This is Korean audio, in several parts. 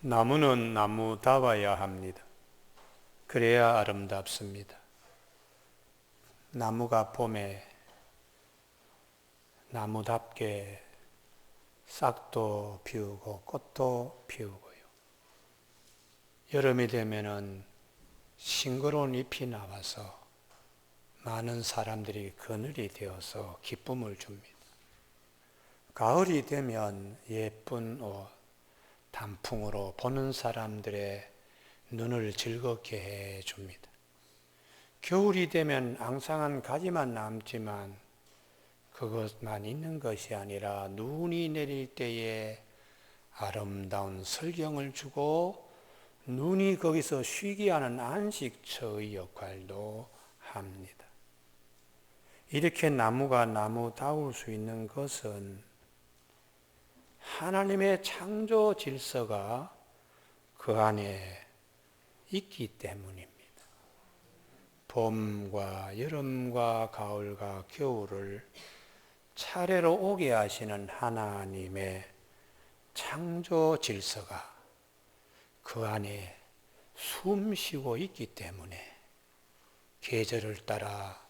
나무는 나무다워야 합니다. 그래야 아름답습니다. 나무가 봄에 나무답게 싹도 피우고 꽃도 피우고요. 여름이 되면은 싱그러운 잎이 나와서 많은 사람들이 그늘이 되어서 기쁨을 줍니다. 가을이 되면 예쁜 옷, 단풍으로 보는 사람들의 눈을 즐겁게 해줍니다. 겨울이 되면 앙상한 가지만 남지만 그것만 있는 것이 아니라 눈이 내릴 때에 아름다운 설경을 주고 눈이 거기서 쉬게 하는 안식처의 역할도 합니다. 이렇게 나무가 나무다울 수 있는 것은 하나님의 창조 질서가 그 안에 있기 때문입니다. 봄과 여름과 가을과 겨울을 차례로 오게 하시는 하나님의 창조 질서가 그 안에 숨쉬고 있기 때문에 계절을 따라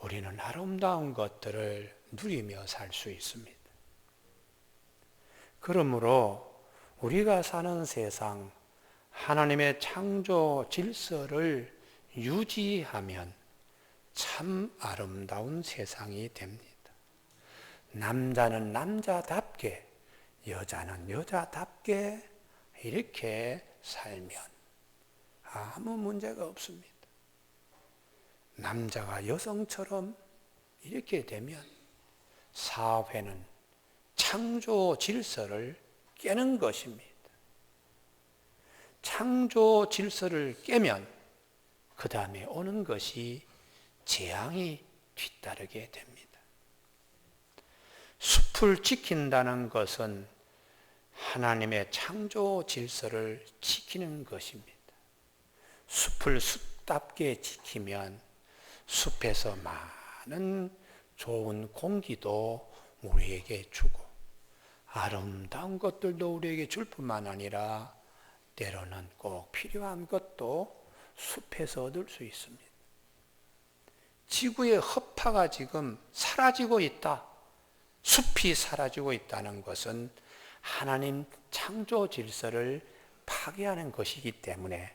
우리는 아름다운 것들을 누리며 살 수 있습니다. 그러므로 우리가 사는 세상, 하나님의 창조 질서를 유지하면 참 아름다운 세상이 됩니다. 남자는 남자답게, 여자는 여자답게 이렇게 살면 아무 문제가 없습니다. 남자가 여성처럼 이렇게 되면 사회는 창조 질서를 깨는 것입니다. 창조 질서를 깨면 그 다음에 오는 것이 재앙이 뒤따르게 됩니다. 숲을 지킨다는 것은 하나님의 창조 질서를 지키는 것입니다. 숲을 숲답게 지키면 숲에서 많은 좋은 공기도 우리에게 주고 아름다운 것들도 우리에게 줄 뿐만 아니라 때로는 꼭 필요한 것도 숲에서 얻을 수 있습니다. 지구의 허파가 지금 사라지고 있다. 숲이 사라지고 있다는 것은 하나님 창조 질서를 파괴하는 것이기 때문에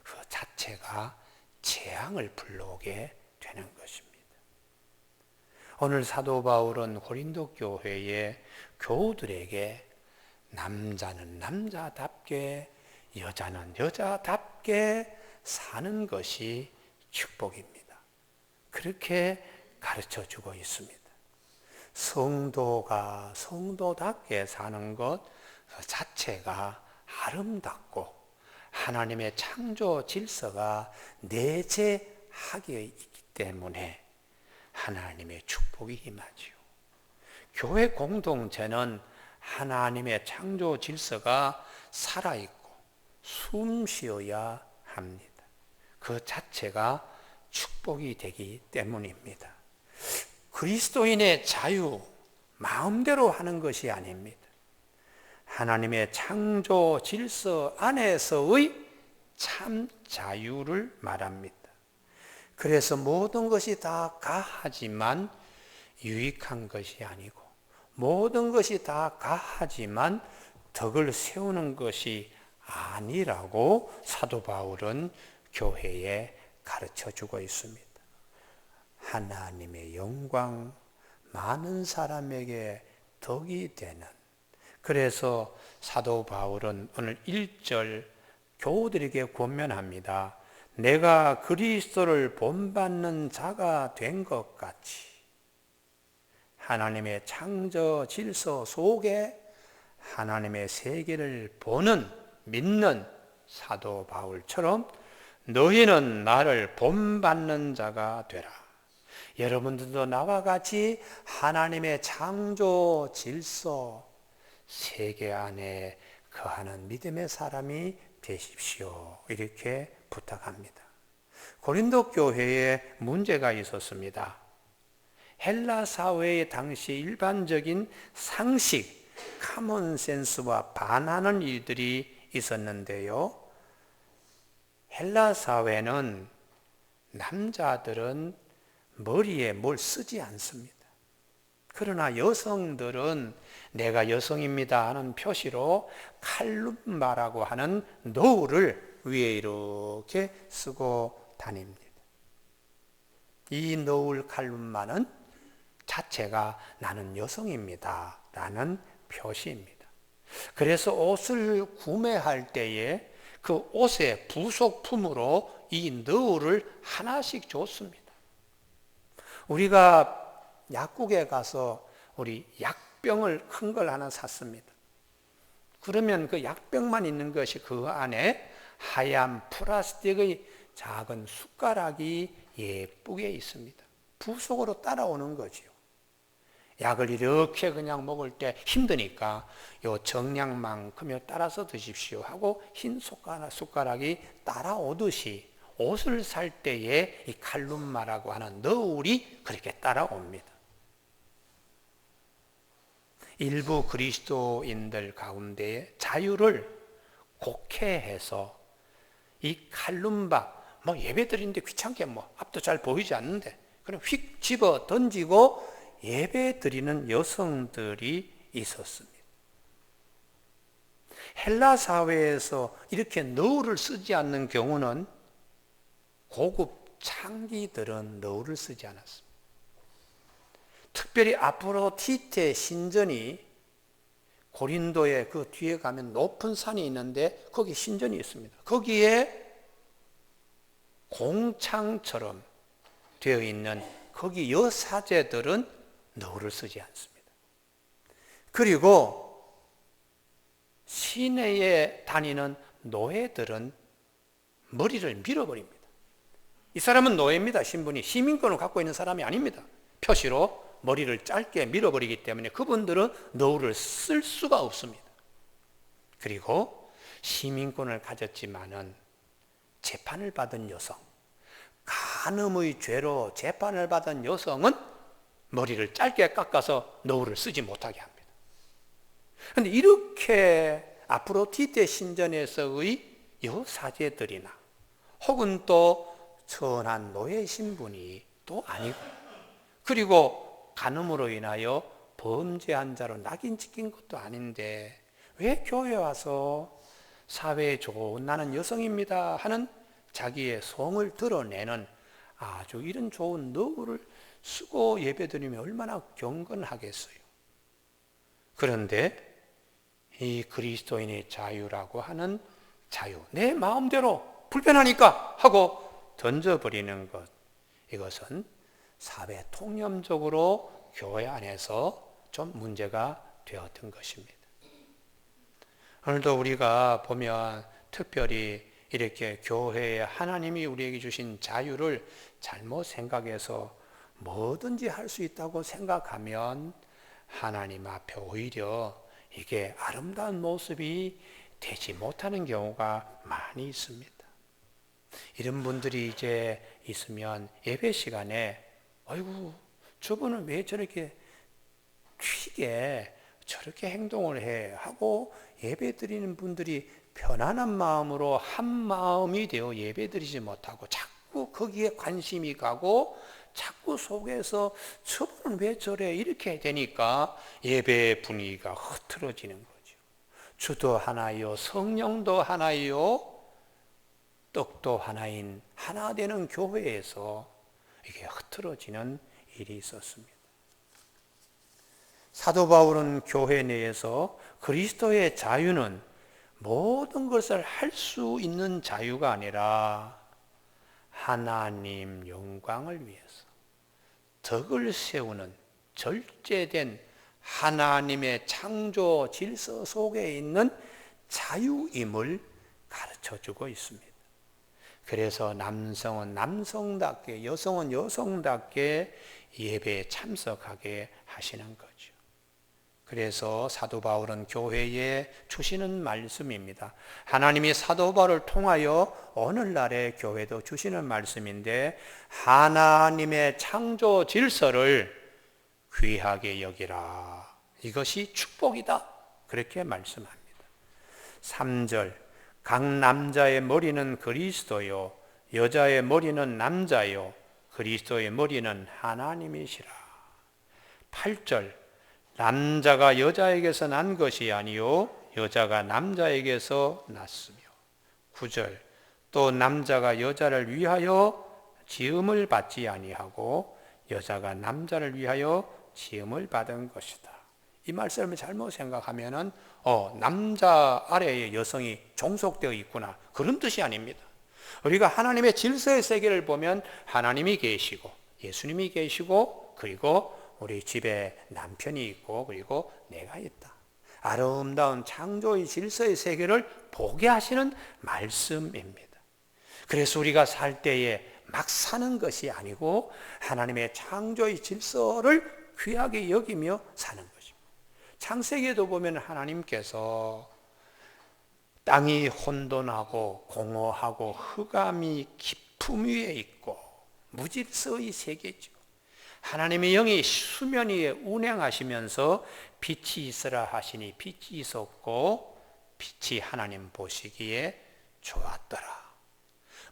그 자체가 재앙을 불러오게 되는 것입니다. 오늘 사도 바울은 고린도 교회의 교우들에게 남자는 남자답게 여자는 여자답게 사는 것이 축복입니다. 그렇게 가르쳐 주고 있습니다. 성도가 성도답게 사는 것 자체가 아름답고 하나님의 창조 질서가 내재하게 있기 때문에 하나님의 축복이 임하지요. 교회 공동체는 하나님의 창조 질서가 살아있고 숨쉬어야 합니다. 그 자체가 축복이 되기 때문입니다. 그리스도인의 자유, 마음대로 하는 것이 아닙니다. 하나님의 창조 질서 안에서의 참 자유를 말합니다. 그래서 모든 것이 다 가하지만 유익한 것이 아니고 모든 것이 다 가하지만 덕을 세우는 것이 아니라고 사도 바울은 교회에 가르쳐 주고 있습니다. 하나님의 영광, 많은 사람에게 덕이 되는, 그래서 사도 바울은 오늘 1절 교우들에게 권면합니다. 내가 그리스도를 본받는 자가 된 것 같이 하나님의 창조 질서 속에 하나님의 세계를 보는, 믿는 사도 바울처럼 너희는 나를 본받는 자가 되라. 여러분들도 나와 같이 하나님의 창조 질서 세계 안에 거하는 믿음의 사람이 되십시오. 이렇게 부탁합니다. 고린도 교회에 문제가 있었습니다. 헬라 사회의 당시 일반적인 상식, 카몬센스와 반하는 일들이 있었는데요. 헬라 사회는 남자들은 머리에 뭘 쓰지 않습니다. 그러나 여성들은 내가 여성입니다 하는 표시로 칼룸바라고 하는 너울을 위에 이렇게 쓰고 다닙니다. 이 너울 칼룸바는 자체가 나는 여성입니다 라는 표시입니다. 그래서 옷을 구매할 때에 그 옷의 부속품으로 이 너울을 하나씩 줬습니다. 우리가 약국에 가서 우리 약병을 큰 걸 하나 샀습니다. 그러면 그 약병만 있는 것이 그 안에 하얀 플라스틱의 작은 숟가락이 예쁘게 있습니다. 부속으로 따라오는 거지요. 약을 이렇게 그냥 먹을 때 힘드니까 요 정량만큼요 따라서 드십시오 하고 흰 숟가락이 따라오듯이 옷을 살 때에 이 칼룸마라고 하는 너울이 그렇게 따라옵니다. 일부 그리스도인들 가운데 자유를 곡해해서 이 칼룸바 예배 드리는데 귀찮게 앞도 잘 보이지 않는데 그냥 휙 집어 던지고 예배 드리는 여성들이 있었습니다. 헬라 사회에서 이렇게 너울을 쓰지 않는 경우는 고급 창기들은 너울을 쓰지 않았습니다. 특별히 아프로디테 신전이 고린도의 그 뒤에 가면 높은 산이 있는데 거기 신전이 있습니다. 거기에 공창처럼 되어 있는 거기 여사제들은 너울을 쓰지 않습니다. 그리고 시내에 다니는 노예들은 머리를 밀어버립니다. 이 사람은 노예입니다. 신분이 시민권을 갖고 있는 사람이 아닙니다. 표시로 머리를 짧게 밀어버리기 때문에 그분들은 너울을 쓸 수가 없습니다. 그리고 시민권을 가졌지만은 재판을 받은 여성, 간음의 죄로 재판을 받은 여성은 머리를 짧게 깎아서 너울을 쓰지 못하게 합니다. 그런데 이렇게 아프로디테 신전에서의 여사제들이나 혹은 또 천한 노예 신분이 또 아니고 그리고 간음으로 인하여 범죄한 자로 낙인 찍힌 것도 아닌데 왜 교회 와서 사회에 좋은 나는 여성입니다 하는 자기의 성을 드러내는 아주 이런 좋은 너울을 쓰고 예배드리면 얼마나 경건하겠어요. 그런데 이 그리스도인의 자유라고 하는 자유, 내 마음대로 불편하니까 하고 던져버리는 것, 이것은 사회 통념적으로 교회 안에서 좀 문제가 되었던 것입니다. 오늘도 우리가 보면 특별히 이렇게 교회에 하나님이 우리에게 주신 자유를 잘못 생각해서 뭐든지 할 수 있다고 생각하면 하나님 앞에 오히려 이게 아름다운 모습이 되지 못하는 경우가 많이 있습니다. 이런 분들이 이제 있으면 예배 시간에 아이고 저분은 왜 저렇게 튀게 저렇게 행동을 해 하고 예배 드리는 분들이 편안한 마음으로 한 마음이 되어 예배 드리지 못하고 자꾸 거기에 관심이 가고 자꾸 속에서 저분은 왜 저래 이렇게 되니까 예배 분위기가 흐트러지는 거죠. 주도 하나요, 성령도 하나요, 떡도 하나인 하나 되는 교회에서 이게 흐트러지는 일이 있었습니다. 사도 바울은 교회 내에서 그리스도의 자유는 모든 것을 할 수 있는 자유가 아니라 하나님 영광을 위해서 덕을 세우는 절제된 하나님의 창조 질서 속에 있는 자유임을 가르쳐주고 있습니다. 그래서 남성은 남성답게, 여성은 여성답게 예배에 참석하게 하시는 거죠. 그래서 사도 바울은 교회에 주시는 말씀입니다. 하나님이 사도 바울을 통하여 오늘날의 교회도 주시는 말씀인데 하나님의 창조 질서를 귀하게 여기라. 이것이 축복이다. 그렇게 말씀합니다. 3절 각 남자의 머리는 그리스도요 여자의 머리는 남자요 그리스도의 머리는 하나님이시라. 8절 남자가 여자에게서 난 것이 아니요 여자가 남자에게서 났으며. 9절 또 남자가 여자를 위하여 지음을 받지 아니하고 여자가 남자를 위하여 지음을 받은 것이다. 이 말씀을 잘못 생각하면은 남자 아래에 여성이 종속되어 있구나 그런 뜻이 아닙니다. 우리가 하나님의 질서의 세계를 보면 하나님이 계시고 예수님이 계시고 그리고 우리 집에 남편이 있고 그리고 내가 있다. 아름다운 창조의 질서의 세계를 보게 하시는 말씀입니다. 그래서 우리가 살 때에 막 사는 것이 아니고 하나님의 창조의 질서를 귀하게 여기며 사는 것입니다. 창세기에도 보면 하나님께서 땅이 혼돈하고 공허하고 흑암이 깊음 위에 있고 무질서의 세계죠. 하나님의 영이 수면 위에 운행하시면서 빛이 있으라 하시니 빛이 있었고 빛이 하나님 보시기에 좋았더라.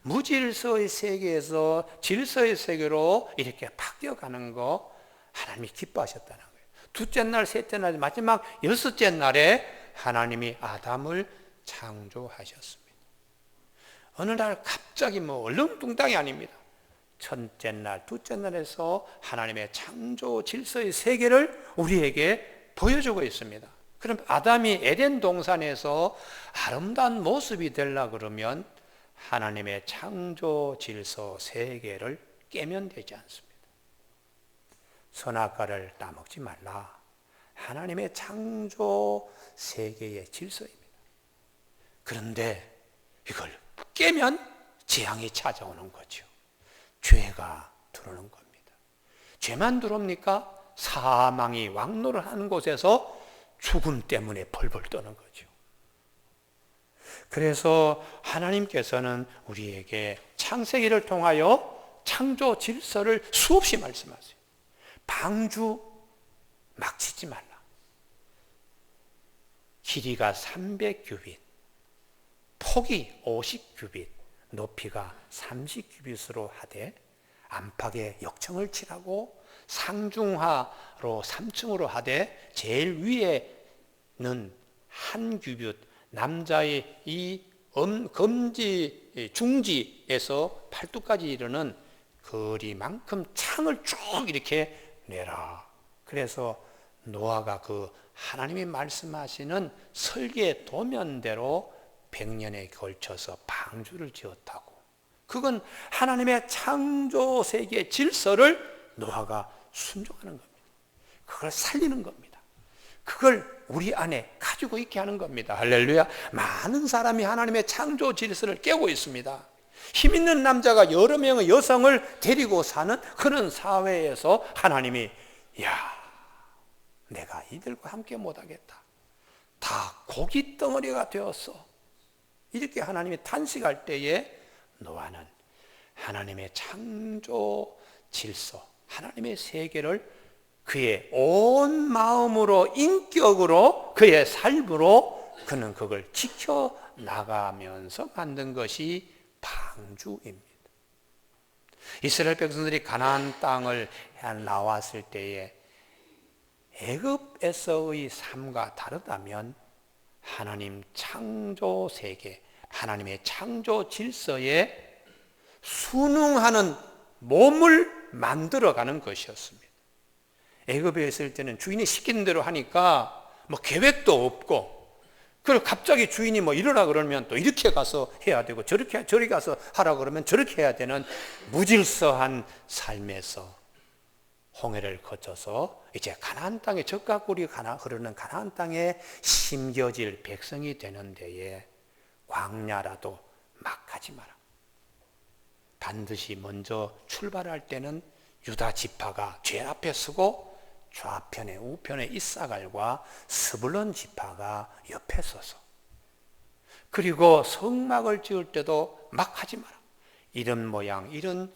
무질서의 세계에서 질서의 세계로 이렇게 바뀌어가는 거 하나님이 기뻐하셨다는 거예요. 둘째 날, 셋째 날, 마지막 여섯째 날에 하나님이 아담을 창조하셨습니다. 어느 날 갑자기 얼렁뚱땅이 아닙니다. 첫째 날, 둘째 날에서 하나님의 창조 질서의 세계를 우리에게 보여주고 있습니다. 그럼 아담이 에덴 동산에서 아름다운 모습이 되려고 그러면 하나님의 창조 질서 세계를 깨면 되지 않습니다. 선악과를 따먹지 말라. 하나님의 창조 세계의 질서입니다. 그런데 이걸 깨면 재앙이 찾아오는 거죠. 죄가 들어오는 겁니다. 죄만 들어옵니까? 사망이 왕노를 하는 곳에서 죽음 때문에 벌벌 떠는 거죠. 그래서 하나님께서는 우리에게 창세기를 통하여 창조 질서를 수없이 말씀하세요. 방주 막 짓지 말라. 길이가 300규빗, 폭이 50규빗, 높이가 30규빗으로 하되 안팎에 역청을 칠하고 상중하로 3층으로 하되 제일 위에는 한 규빗 남자의 이 검지 중지에서 팔뚝까지 이르는 거리만큼 창을 쭉 이렇게 내라. 그래서 노아가 그 하나님이 말씀하시는 설계 도면대로 100년에 걸쳐서 방주를 지었다고. 그건 하나님의 창조 세계의 질서를 노아가 순종하는 겁니다. 그걸 살리는 겁니다. 그걸 우리 안에 가지고 있게 하는 겁니다. 할렐루야. 많은 사람이 하나님의 창조 질서를 깨고 있습니다. 힘 있는 남자가 여러 명의 여성을 데리고 사는 그런 사회에서 하나님이 내가 이들과 함께 못하겠다. 다 고기 덩어리가 되었어. 이렇게 하나님이 탄식할 때에 노아는 하나님의 창조 질서, 하나님의 세계를 그의 온 마음으로 인격으로 그의 삶으로 그는 그걸 지켜나가면서 만든 것이 방주입니다. 이스라엘 백성들이 가나안 땅을 나왔을 때에 애굽에서의 삶과 다르다면 하나님 창조 세계, 하나님의 창조 질서에 순응하는 몸을 만들어가는 것이었습니다. 애굽에 있을 때는 주인이 시키는 대로 하니까 계획도 없고, 그리고 갑자기 주인이 이러라 그러면 또 이렇게 가서 해야 되고 저리 가서 하라 그러면 저렇게 해야 되는 무질서한 삶에서 홍해를 거쳐서 이제 가나안 땅에 젖과 꿀이 흐르는 가나안 땅에 심겨질 백성이 되는 데에 광야라도 막 가지 마라. 반드시 먼저 출발할 때는 유다 지파가 제일 앞에 서고 좌편에 우편에 이사갈과 스불론 지파가 옆에 서서, 그리고 성막을 지을 때도 막 하지 마라. 이런 모양 이런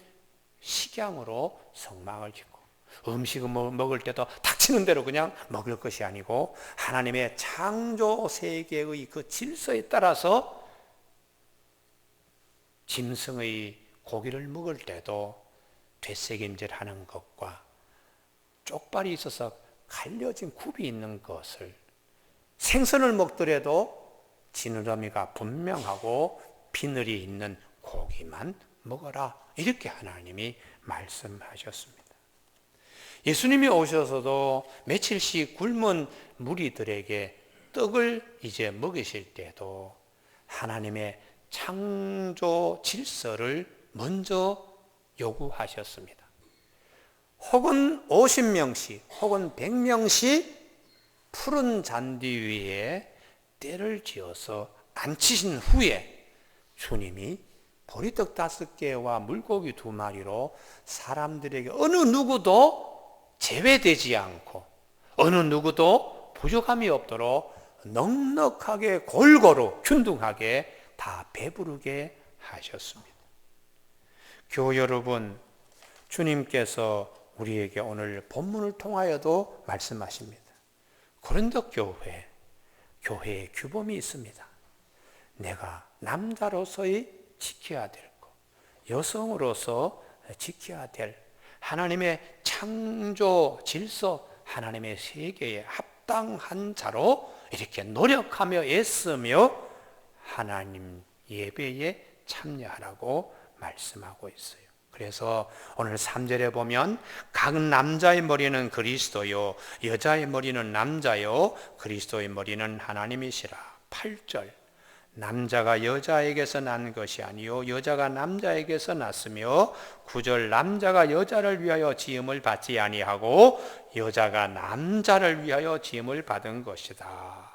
식양으로 성막을 짓고 음식을 먹을 때도 닥치는 대로 그냥 먹을 것이 아니고 하나님의 창조 세계의 그 질서에 따라서 짐승의 고기를 먹을 때도 되새김질하는 것과 쪽발이 있어서 갈려진 굽이 있는 것을, 생선을 먹더라도 지느러미가 분명하고 비늘이 있는 고기만 먹어라, 이렇게 하나님이 말씀하셨습니다. 예수님이 오셔서도 며칠씩 굶은 무리들에게 떡을 이제 먹이실 때도 하나님의 창조 질서를 먼저 요구하셨습니다. 혹은 50명씩 혹은 100명씩 푸른 잔디 위에 때를 지어서 앉히신 후에 주님이 보리떡 5개와 물고기 2마리로 사람들에게 어느 누구도 제외되지 않고 어느 누구도 부족함이 없도록 넉넉하게 골고루 균등하게 다 배부르게 하셨습니다. 교우 여러분, 주님께서 우리에게 오늘 본문을 통하여도 말씀하십니다. 고린도 교회의 규범이 있습니다. 내가 남자로서의 지켜야 될 것, 여성으로서 지켜야 될 하나님의 창조 질서, 하나님의 세계에 합당한 자로 이렇게 노력하며 애쓰며 하나님 예배에 참여하라고 말씀하고 있어요. 그래서 오늘 3절에 보면 각 남자의 머리는 그리스도요 여자의 머리는 남자요 그리스도의 머리는 하나님이시라. 8절 남자가 여자에게서 난 것이 아니요 여자가 남자에게서 났으며 9절 남자가 여자를 위하여 지음을 받지 아니하고 여자가 남자를 위하여 지음을 받은 것이다.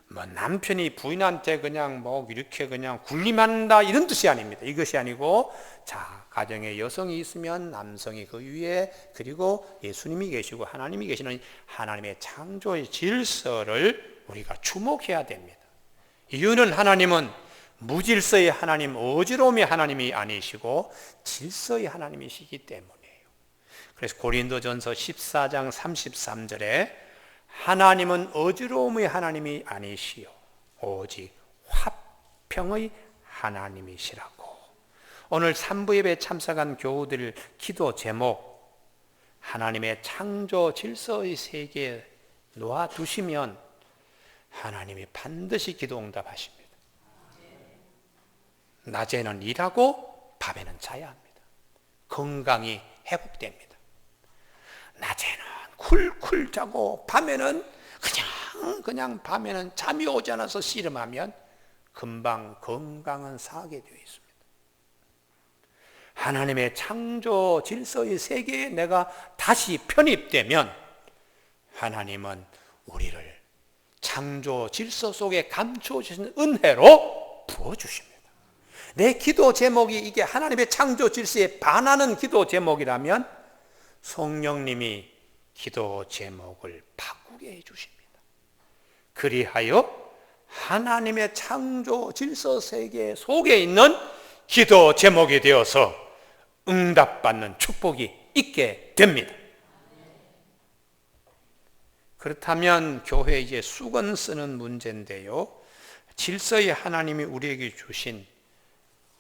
뭐 남편이 부인한테 그냥 이렇게 그냥 군림한다 이런 뜻이 아닙니다. 이것이 아니고 자, 가정에 여성이 있으면 남성이 그 위에, 그리고 예수님이 계시고 하나님이 계시는 하나님의 창조의 질서를 우리가 주목해야 됩니다. 이유는 하나님은 무질서의 하나님, 어지러움의 하나님이 아니시고 질서의 하나님이시기 때문이에요. 그래서 고린도전서 14장 33절에 하나님은 어지러움의 하나님이 아니시요 오직 화평의 하나님이시라고. 오늘 3부 예배 참석한 교우들 기도 제목, 하나님의 창조 질서의 세계에 놓아두시면 하나님이 반드시 기도 응답하십니다. 낮에는 일하고 밤에는 자야 합니다. 건강이 회복됩니다. 낮에는 쿨쿨 자고 밤에는 그냥 밤에는 잠이 오지 않아서 씨름하면 금방 건강은 상하게 되어 있습니다. 하나님의 창조 질서의 세계에 내가 다시 편입되면 하나님은 우리를 창조 질서 속에 감춰주신 은혜로 부어주십니다. 내 기도 제목이 이게 하나님의 창조 질서에 반하는 기도 제목이라면 성령님이 기도 제목을 바꾸게 해주십니다. 그리하여 하나님의 창조 질서 세계 속에 있는 기도 제목이 되어서 응답받는 축복이 있게 됩니다. 그렇다면 교회 이제 수건 쓰는 문제인데요. 질서의 하나님이 우리에게 주신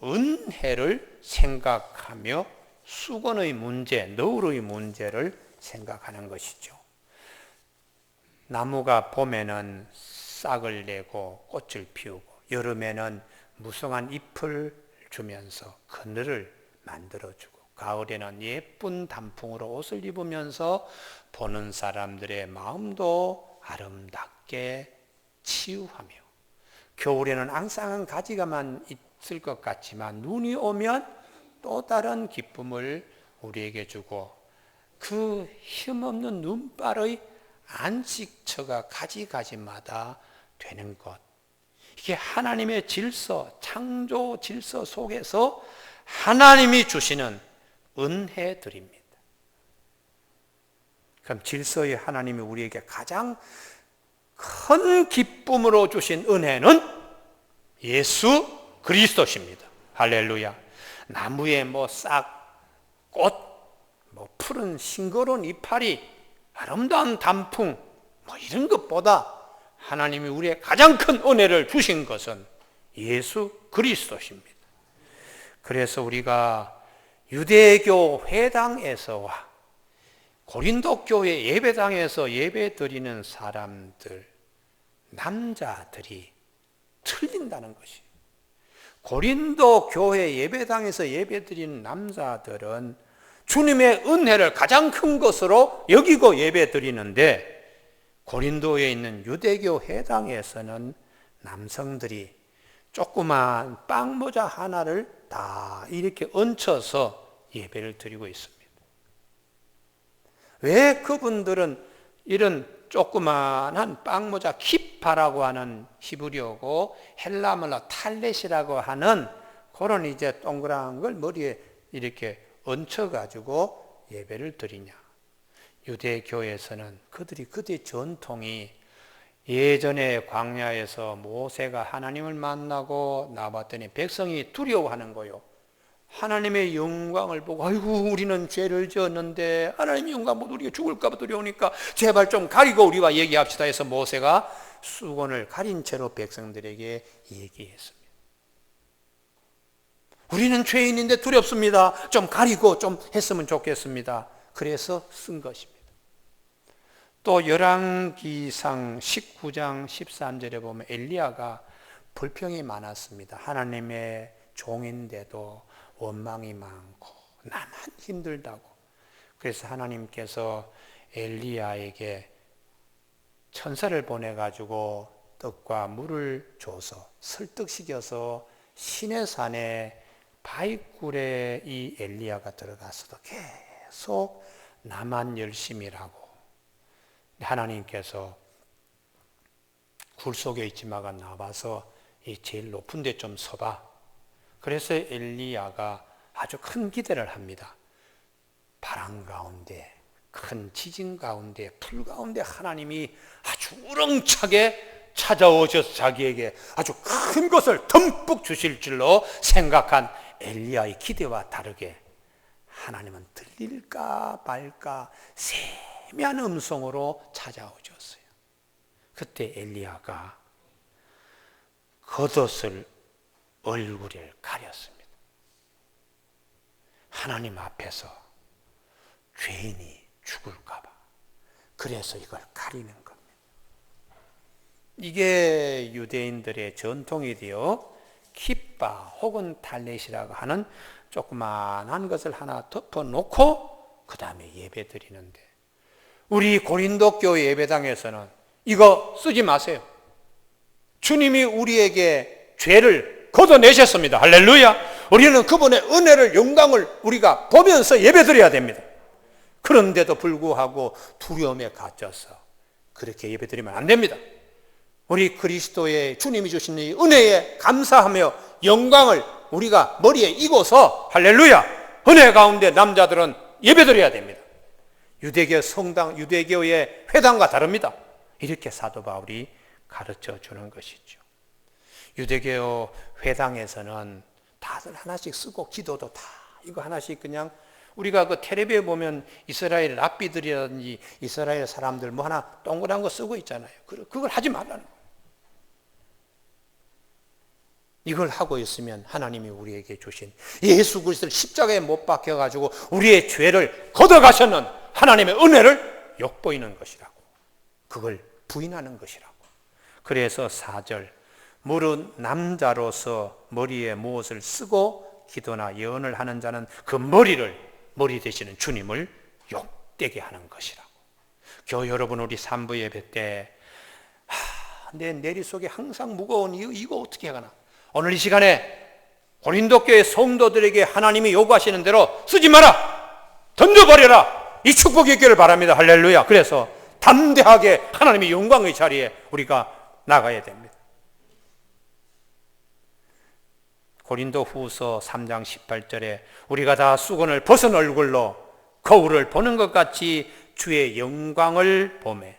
은혜를 생각하며 수건의 문제, 너울의 문제를 생각하는 것이죠. 나무가 봄에는 싹을 내고 꽃을 피우고 여름에는 무성한 잎을 주면서 그늘을 만들어주고 가을에는 예쁜 단풍으로 옷을 입으면서 보는 사람들의 마음도 아름답게 치유하며 겨울에는 앙상한 가지가만 있을 것 같지만 눈이 오면 또 다른 기쁨을 우리에게 주고 그 힘없는 눈발의 안식처가 가지가지마다 되는 것, 이게 하나님의 질서, 창조 질서 속에서 하나님이 주시는 은혜들입니다. 그럼 질서의 하나님이 우리에게 가장 큰 기쁨으로 주신 은혜는 예수 그리스도십니다. 할렐루야. 나무에 싹, 꽃, 뭐 푸른 싱그러운 이파리, 아름다운 단풍, 뭐 이런 것보다 하나님이 우리의 가장 큰 은혜를 주신 것은 예수 그리스도십니다. 그래서 우리가 유대교 회당에서와 고린도 교회 예배당에서 예배 드리는 사람들, 남자들이 틀린다는 것이에요. 고린도 교회 예배당에서 예배 드리는 남자들은 주님의 은혜를 가장 큰 것으로 여기고 예배 드리는데, 고린도에 있는 유대교 회당에서는 남성들이 조그만 빵 모자 하나를 다 이렇게 얹혀서 예배를 드리고 있습니다. 왜 그분들은 이런 조그만한 빵 모자, 키파라고 하는 히브리어고 헬라말로 탈렛이라고 하는 그런 이제 동그란 걸 머리에 이렇게 얹혀가지고 예배를 드리냐? 유대교에서는 그들의 전통이 예전에 광야에서 모세가 하나님을 만나고 나왔더니 백성이 두려워하는 거요. 하나님의 영광을 보고 아이고 우리는 죄를 지었는데 하나님의 영광 보고 우리가 죽을까 봐 두려우니까 제발 좀 가리고 우리와 얘기합시다 해서 모세가 수건을 가린 채로 백성들에게 얘기했습니다. 우리는 죄인인데 두렵습니다. 좀 가리고 좀 했으면 좋겠습니다. 그래서 쓴 것입니다. 또 열왕기상 19장 13절에 보면 엘리야가 불평이 많았습니다. 하나님의 종인데도 원망이 많고 나만 힘들다고. 그래서 하나님께서 엘리야에게 천사를 보내가지고 떡과 물을 줘서 설득시켜서 시내산에 바위굴에 이 엘리야가 들어가서도 계속 나만 열심히 일하고, 하나님께서 굴 속에 있지마가 나와서 이 제일 높은 데 좀 서봐. 그래서 엘리야가 아주 큰 기대를 합니다. 바람 가운데, 큰 지진 가운데, 불 가운데 하나님이 아주 우렁차게 찾아오셔서 자기에게 아주 큰 것을 듬뿍 주실 줄로 생각한 엘리야의 기대와 다르게 하나님은 들릴까 말까 세미한 음성으로 찾아오셨어요. 그때 엘리야가 겉옷을 얼굴을 가렸습니다. 하나님 앞에서 죄인이 죽을까 봐. 그래서 이걸 가리는 겁니다. 이게 유대인들의 전통이 되어 키파 혹은 탈렛이라고 하는 조그만한 것을 하나 덮어놓고 그 다음에 예배 드리는데, 우리 고린도 교회 예배당에서는 이거 쓰지 마세요. 주님이 우리에게 죄를 걷어내셨습니다. 할렐루야. 우리는 그분의 은혜를, 영광을 우리가 보면서 예배 드려야 됩니다. 그런데도 불구하고 두려움에 갇혀서 그렇게 예배 드리면 안 됩니다. 우리 그리스도의 주님이 주신 이 은혜에 감사하며 영광을 우리가 머리에 이고서, 할렐루야, 은혜 가운데 남자들은 예배드려야 됩니다. 유대교 성당, 유대교의 회당과 다릅니다. 이렇게 사도 바울이 가르쳐 주는 것이죠. 유대교 회당에서는 다들 하나씩 쓰고 기도도 다 이거 하나씩, 그냥 우리가 그 텔레비에 보면 이스라엘 랍비들이라든지 이스라엘 사람들 뭐 하나 동그란 거 쓰고 있잖아요. 그걸 하지 말라는 거예요. 이걸 하고 있으면 하나님이 우리에게 주신 예수 그리스도를 십자가에 못 박혀가지고 우리의 죄를 걷어가셨는 하나님의 은혜를 욕보이는 것이라고, 그걸 부인하는 것이라고. 그래서 4절, 무릇 남자로서 머리에 무엇을 쓰고 기도나 예언을 하는 자는 그 머리 되시는 주님을 욕되게 하는 것이라고. 교회 여러분, 우리 3부 예배 때 내 내리 속에 항상 무거운 이거 어떻게 하나, 오늘 이 시간에 고린도 교회 성도들에게 하나님이 요구하시는 대로 쓰지 마라, 던져버려라, 이 축복이 있기를 바랍니다. 할렐루야. 그래서 담대하게 하나님의 영광의 자리에 우리가 나가야 됩니다. 고린도 후서 3장 18절에 우리가 다 수건을 벗은 얼굴로 거울을 보는 것 같이 주의 영광을 보매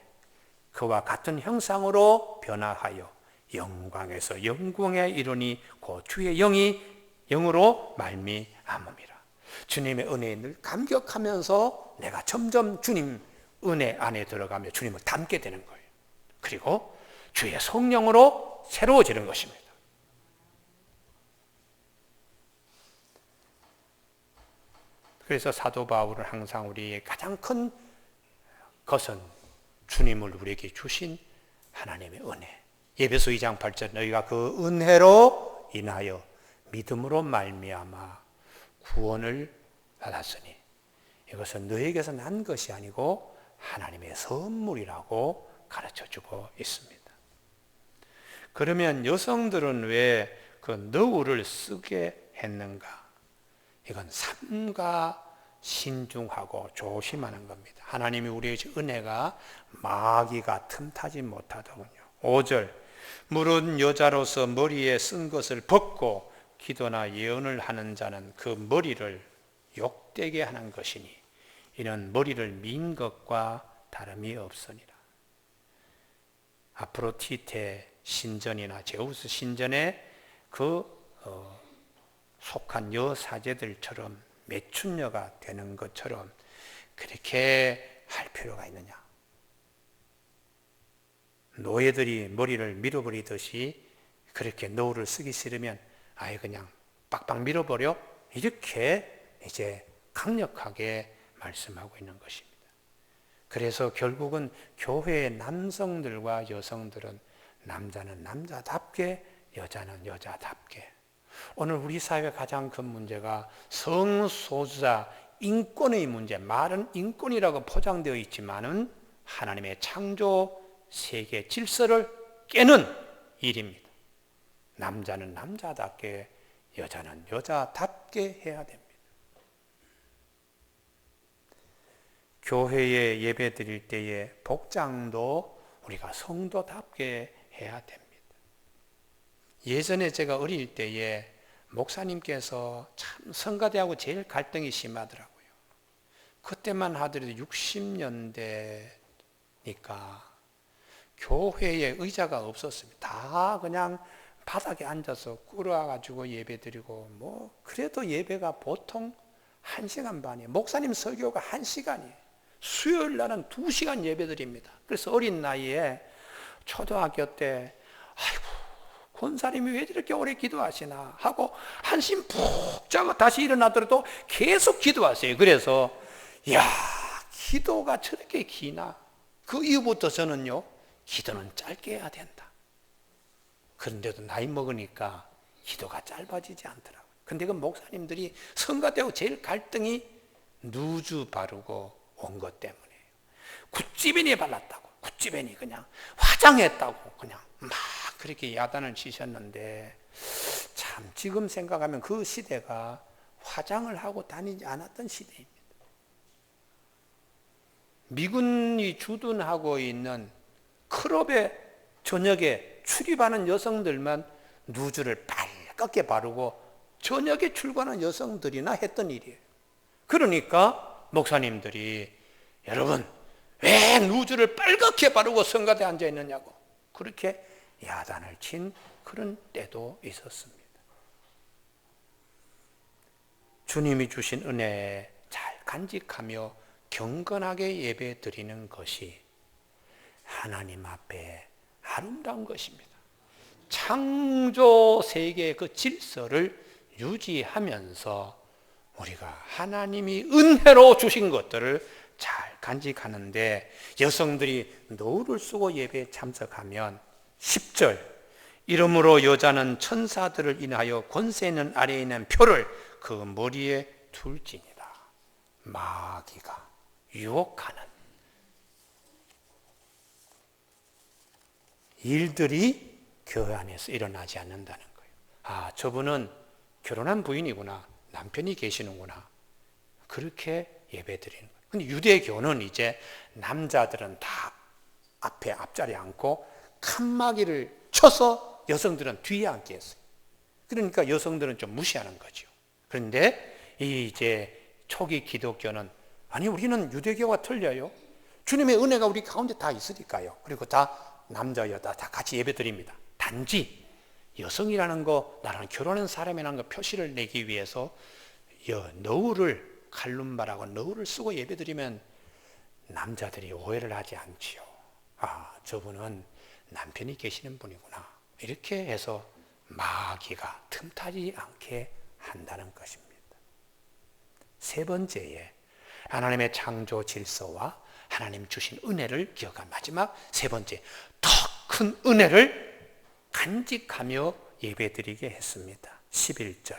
그와 같은 형상으로 변화하여 영광에서 영광에 이르니 그 주의 영이 영으로 말미암음이라. 주님의 은혜에 늘 감격하면서 내가 점점 주님 은혜 안에 들어가며 주님을 닮게 되는 거예요. 그리고 주의 성령으로 새로워지는 것입니다. 그래서 사도 바울은 항상 우리의 가장 큰 것은 주님을 우리에게 주신 하나님의 은혜. 에베소 2장 8절 너희가 그 은혜로 인하여 믿음으로 말미암아 구원을 받았으니 이것은 너에게서 난 것이 아니고 하나님의 선물이라고 가르쳐주고 있습니다. 그러면 여성들은 왜 그 너울을 쓰게 했는가? 이건 삼가 신중하고 조심하는 겁니다. 하나님이 우리의 은혜가 마귀가 틈타지 못하더군요. 5절 무릇 여자로서 머리에 쓴 것을 벗고 기도나 예언을 하는 자는 그 머리를 욕되게 하는 것이니 이는 머리를 민 것과 다름이 없으니라. 아프로디테 신전이나 제우스 신전에 속한 여사제들처럼 매춘녀가 되는 것처럼 그렇게 할 필요가 있느냐? 노예들이 머리를 밀어버리듯이 그렇게 노를 쓰기 싫으면 아예 그냥 빡빡 밀어버려? 이렇게 이제 강력하게 말씀하고 있는 것입니다. 그래서 결국은 교회의 남성들과 여성들은 남자는 남자답게 여자는 여자답게. 오늘 우리 사회의 가장 큰 문제가 성소수자 인권의 문제, 말은 인권이라고 포장되어 있지만은 하나님의 창조 세계 질서를 깨는 일입니다. 남자는 남자답게 여자는 여자답게 해야 됩니다. 교회에 예배 드릴 때의 복장도 우리가 성도답게 해야 됩니다. 예전에 제가 어릴 때에 목사님께서 참 성가대하고 제일 갈등이 심하더라고요. 그때만 하더라도 60년대니까 교회에 의자가 없었습니다. 다 그냥 바닥에 앉아서 꿇어가지고 예배 드리고 뭐 그래도 예배가 보통 1시간 반이에요. 목사님 설교가 1시간이에요. 수요일 날은 2시간 예배 드립니다. 그래서 어린 나이에 초등학교 때 아이고 권사님이 왜 이렇게 오래 기도하시나 하고 한숨 푹 자고 다시 일어나더라도 계속 기도하세요. 그래서 야 기도가 저렇게 기나? 그 이후부터 저는요 기도는 짧게 해야 된다. 그런데도 나이 먹으니까 기도가 짧아지지 않더라고요. 근데 그 목사님들이 성가대하고 제일 갈등이 누주 바르고 온 것 때문에요. 굿지벤이 발랐다고, 굿지벤이 그냥 화장했다고 그냥 막 그렇게 야단을 치셨는데 참 지금 생각하면 그 시대가 화장을 하고 다니지 않았던 시대입니다. 미군이 주둔하고 있는 클럽에 저녁에 출입하는 여성들만 누주를 빨갛게 바르고 저녁에 출근하는 여성들이나 했던 일이에요. 그러니까 목사님들이 여러분 왜 누주를 빨갛게 바르고 성가대에 앉아 있느냐고 그렇게 야단을 친 그런 때도 있었습니다. 주님이 주신 은혜에 잘 간직하며 경건하게 예배 드리는 것이 하나님 앞에 아름다운 것입니다. 창조 세계의 그 질서를 유지하면서 우리가 하나님이 은혜로 주신 것들을 잘 간직하는데 여성들이 노을을 쓰고 예배에 참석하면 10절 이러므로 여자는 천사들을 인하여 권세 있는 아래에 있는 표를 그 머리에 둘지니라. 마귀가 유혹하는 일들이 교회 안에서 일어나지 않는다는 거예요. 아, 저분은 결혼한 부인이구나. 남편이 계시는구나. 그렇게 예배 드리는 거예요. 근데 유대교는 이제 남자들은 다 앞자리에 앉고 칸막이를 쳐서 여성들은 뒤에 앉게 했어요. 그러니까 여성들은 좀 무시하는 거죠. 그런데 이제 초기 기독교는 아니 우리는 유대교와 틀려요. 주님의 은혜가 우리 가운데 다 있으니까요. 그리고 다 남자 여자 다 같이 예배 드립니다. 단지 여성이라는 거 나랑 결혼한 사람이라는 거 표시를 내기 위해서 너울을 칼룸바라고 너울을 쓰고 예배드리면 남자들이 오해를 하지 않지요. 아, 저분은 남편이 계시는 분이구나. 이렇게 해서 마귀가 틈타지 않게 한다는 것입니다. 세 번째에 하나님의 창조 질서와 하나님 주신 은혜를 기억한 마지막 세 번째, 더 큰 은혜를 간직하며 예배드리게 했습니다. 11절.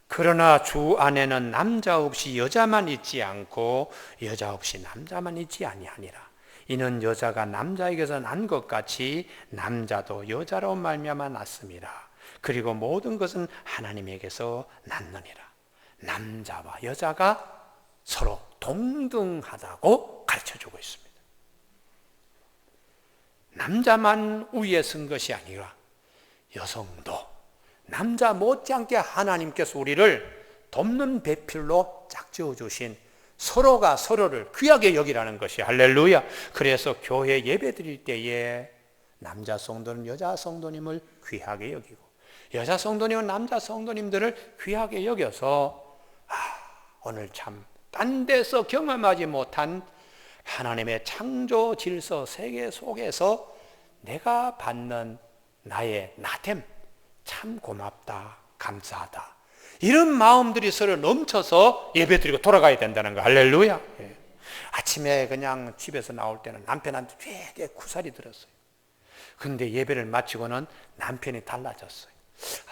그러나 주 안에는 남자 없이 여자만 있지 않고 여자 없이 남자만 있지 아니하니라. 이는 여자가 남자에게서 난 것 같이 남자도 여자로 말미암아 났음이라. 그리고 모든 것은 하나님에게서 났느니라. 남자와 여자가 서로 동등하다고 가르쳐주고 있습니다. 남자만 위에 쓴 것이 아니라 여성도 남자 못지않게 하나님께서 우리를 돕는 배필로 짝지어주신 서로가 서로를 귀하게 여기라는 것이 할렐루야. 그래서 교회 예배 드릴 때에 남자 성도는 여자 성도님을 귀하게 여기고 여자 성도님은 남자 성도님들을 귀하게 여겨서 오늘 참 딴 데서 경험하지 못한 하나님의 창조 질서 세계 속에서 내가 받는 나의 나됨 참 고맙다, 감사하다. 이런 마음들이 서로 넘쳐서 예배드리고 돌아가야 된다는 거. 할렐루야. 예. 아침에 그냥 집에서 나올 때는 남편한테 되게 쿠살이 들었어요. 근데 예배를 마치고는 남편이 달라졌어요.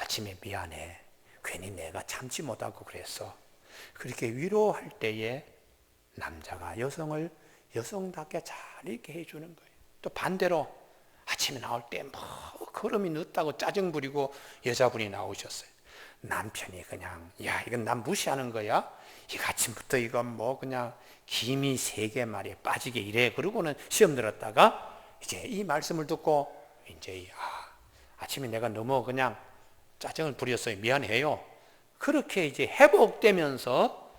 아침에 미안해. 괜히 내가 참지 못하고 그랬어. 그렇게 위로할 때에 남자가 여성을 여성답게 잘 있게 해주는 거예요. 또 반대로 아침에 나올 때 뭐 걸음이 늦다고 짜증 부리고 여자분이 나오셨어요. 남편이 그냥 야 이건 난 무시하는 거야. 이 아침부터 이건 뭐 그냥 김이 3개 말이에 빠지게 이래. 그러고는 시험 들었다가 이제 이 말씀을 듣고 이제 아침에 내가 너무 그냥 짜증을 부렸어요. 미안해요. 그렇게 이제 회복되면서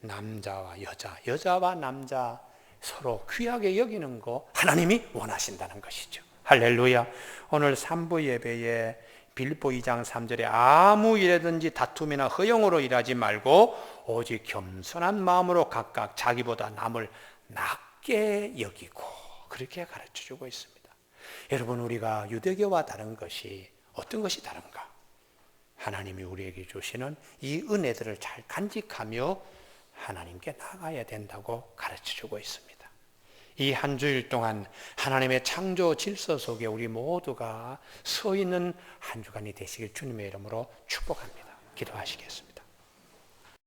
남자와 여자, 여자와 남자 서로 귀하게 여기는 거 하나님이 원하신다는 것이죠. 할렐루야. 오늘 3부 예배에 빌립보 2장 3절에 아무 일에든지 다툼이나 허용으로 일하지 말고 오직 겸손한 마음으로 각각 자기보다 남을 낮게 여기고 그렇게 가르쳐주고 있습니다. 여러분 우리가 유대교와 다른 것이 어떤 것이 다른가? 하나님이 우리에게 주시는 이 은혜들을 잘 간직하며 하나님께 나가야 된다고 가르쳐주고 있습니다. 이 한 주일 동안 하나님의 창조 질서 속에 우리 모두가 서 있는 한 주간이 되시길 주님의 이름으로 축복합니다. 기도하시겠습니다.